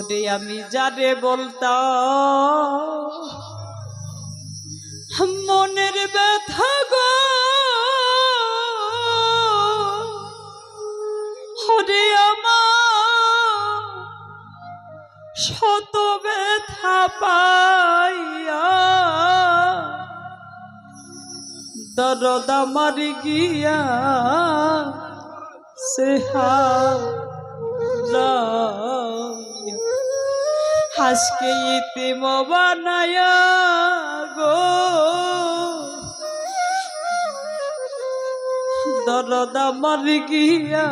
ওরে আমি যারে বলতাম মনের ব্যথা গো, ওরে আমার শত ব্যথা পাইয়া দরদ আমার গিয়া আজকে ইতিম বানায়া গো দরদ আমার গিয়া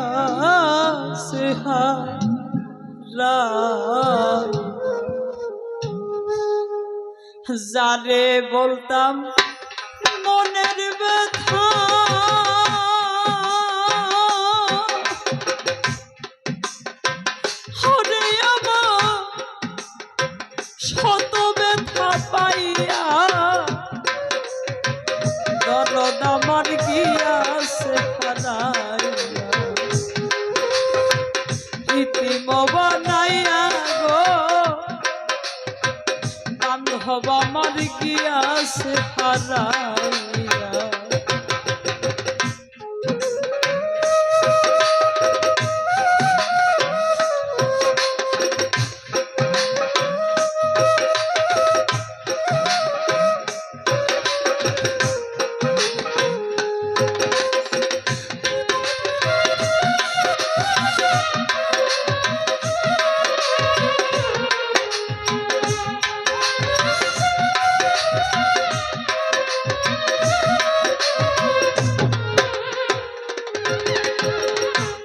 যারে বলতাম মনের ব্যথা শত ব্যথা পাইয়া দরদ আমার গিয়াছে হারাইয়া ইতিম বানাইয়া গো বান্ধব আমার গিয়াছে হারাইয়া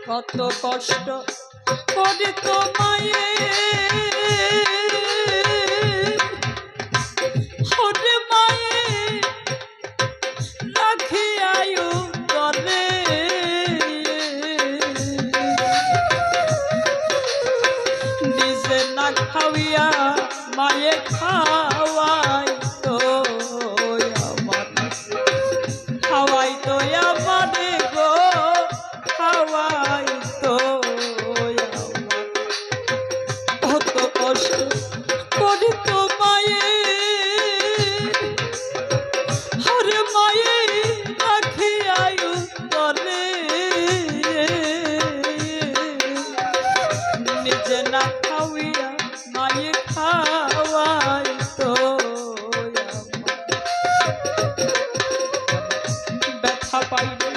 কত কষ্ট করে তোমায় ওরে মায়ে রাখি আয়ু তরে নিজে না খাওয়াইয়া মায়ে খাওয়াই তো আমার খাওয়াই তো আমারে গো খাওয়াই তো কত কষ্ট করে তো মায়ে হরে মায়ে রাখি আয়ু তরে নিজে না খাওয়াইয়া মায়ে খাওয়াই তো ব্যথা পাইবে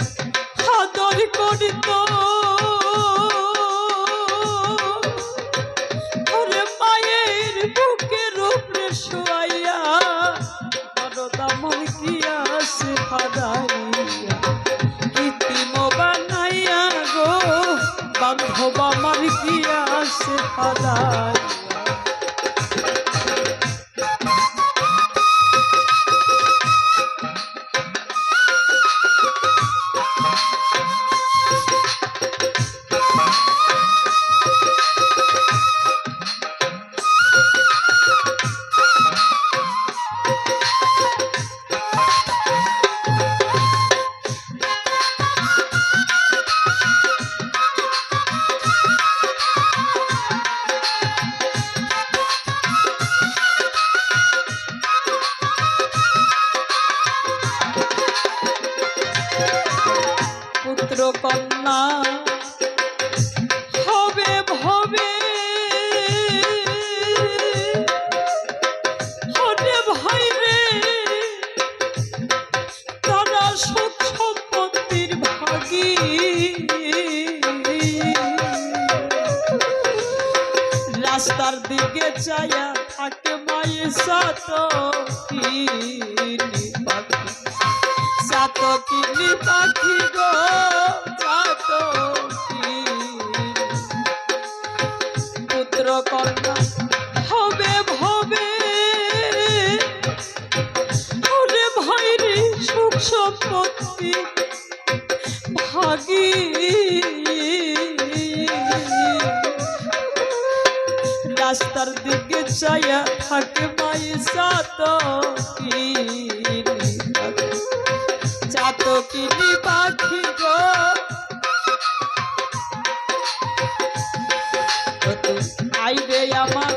আদর করিত ওরে মায়ের বুকের উপরে শোয়াইয়া দরদ আমার গিয়াছে হারাইয়া ইতিম বানাইয়া গো বান্ধব আমার গিয়াছে হারাইয়া পুত্র কন্যা হবে ভবে হরে ভাই রে তারা সুখ সম্পত্তির ভাগী রাস্তার দিকে চায়া থাকে মায়ের সাত কিনি পাখি গো পুত্র কন্যা হবে ভবে ওরে ভাইরে সুখ সম্পত্তি ভাগী রাস্তার দিকে চায়া থাকে মায়ের সাত কিনি পাখি গো আইবে আমার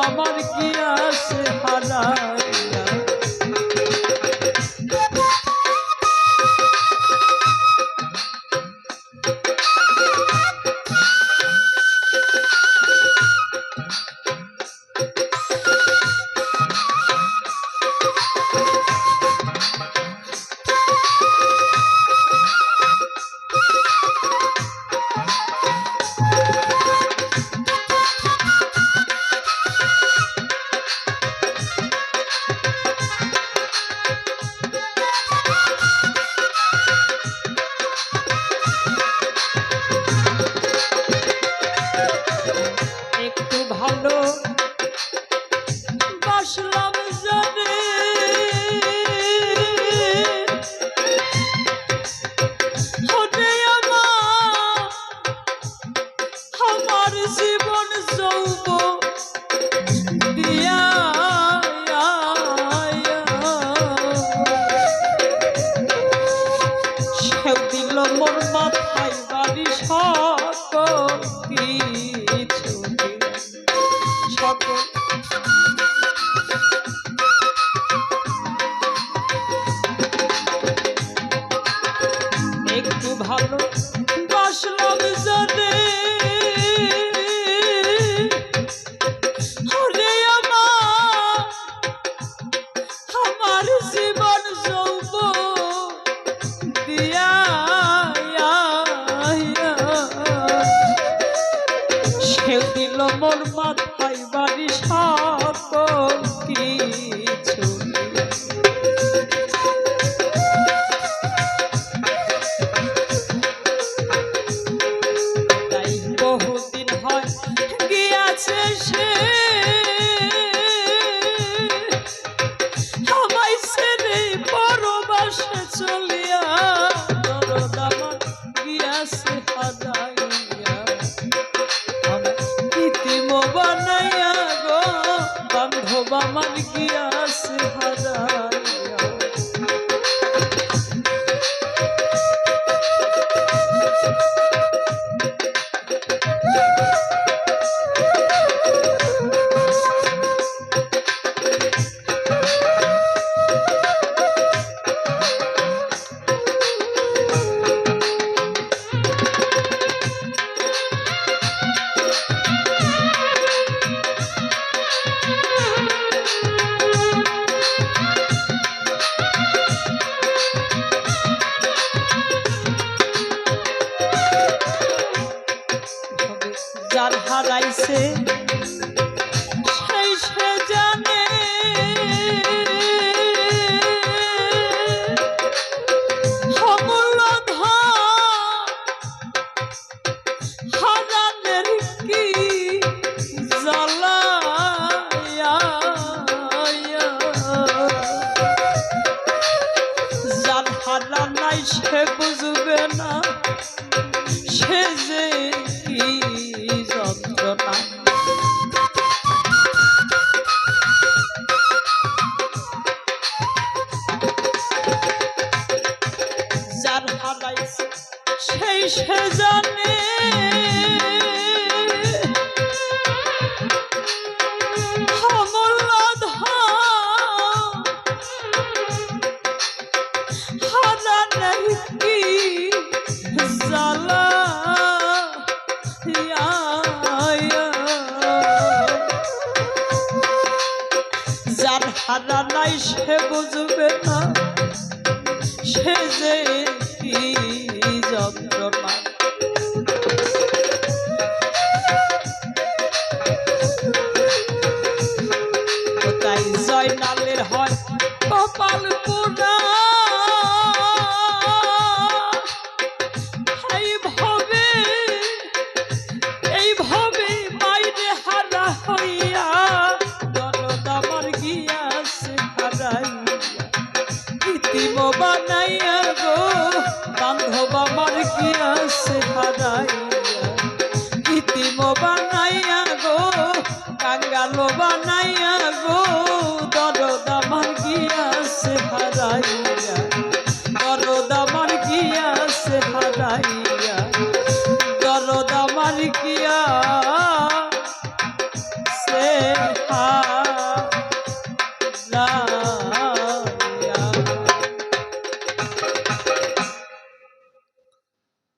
আমার গিয়াছে হারাইয়া। বাসলাম জানে হতে আমার জীবন যৌবন দিয়া সেও দিল মোর মাথায় বাড়ি সকল কিছু সকল একটু ভালো বাসলাম জানে হরে আমার জীবন যৌবন দিয়া সেও দিল মোর মাথায় বাড়ি সকল কিছু সে আমায় ছেড়ে পরবাসে চলিয়া দরদ আমার গিয়াছে হারাইয়া কৃত্রিম বানাইয়া গো বান্ধব আমার গিয়াছে হারাইয়া। যার হারাইছে সেই সে জানে অমূল্য ধন হারানের কি জ্বালা যার হারা নাই সে বুঝবে না সে যে কি যন্ত্রণা। যার হারাইছে সেই সে জানে অমূল্য ধন হারানের কি জ্বালা যার হারা নাই সে বুঝবে না সে যে কি যন্ত্রণা। তাই জয়নালের হয় কপাল পোড়া এইভাবে মাইরে হারা হইয়া দরদ আমার গিয়াছে হারাইয়া কৃত্রিম বানাইয়া গো বান্ধব আমার গিয়াছে হারাইয়া কৃত্রিম বানাইয়া গো কাঙ্গাল বানাইয়া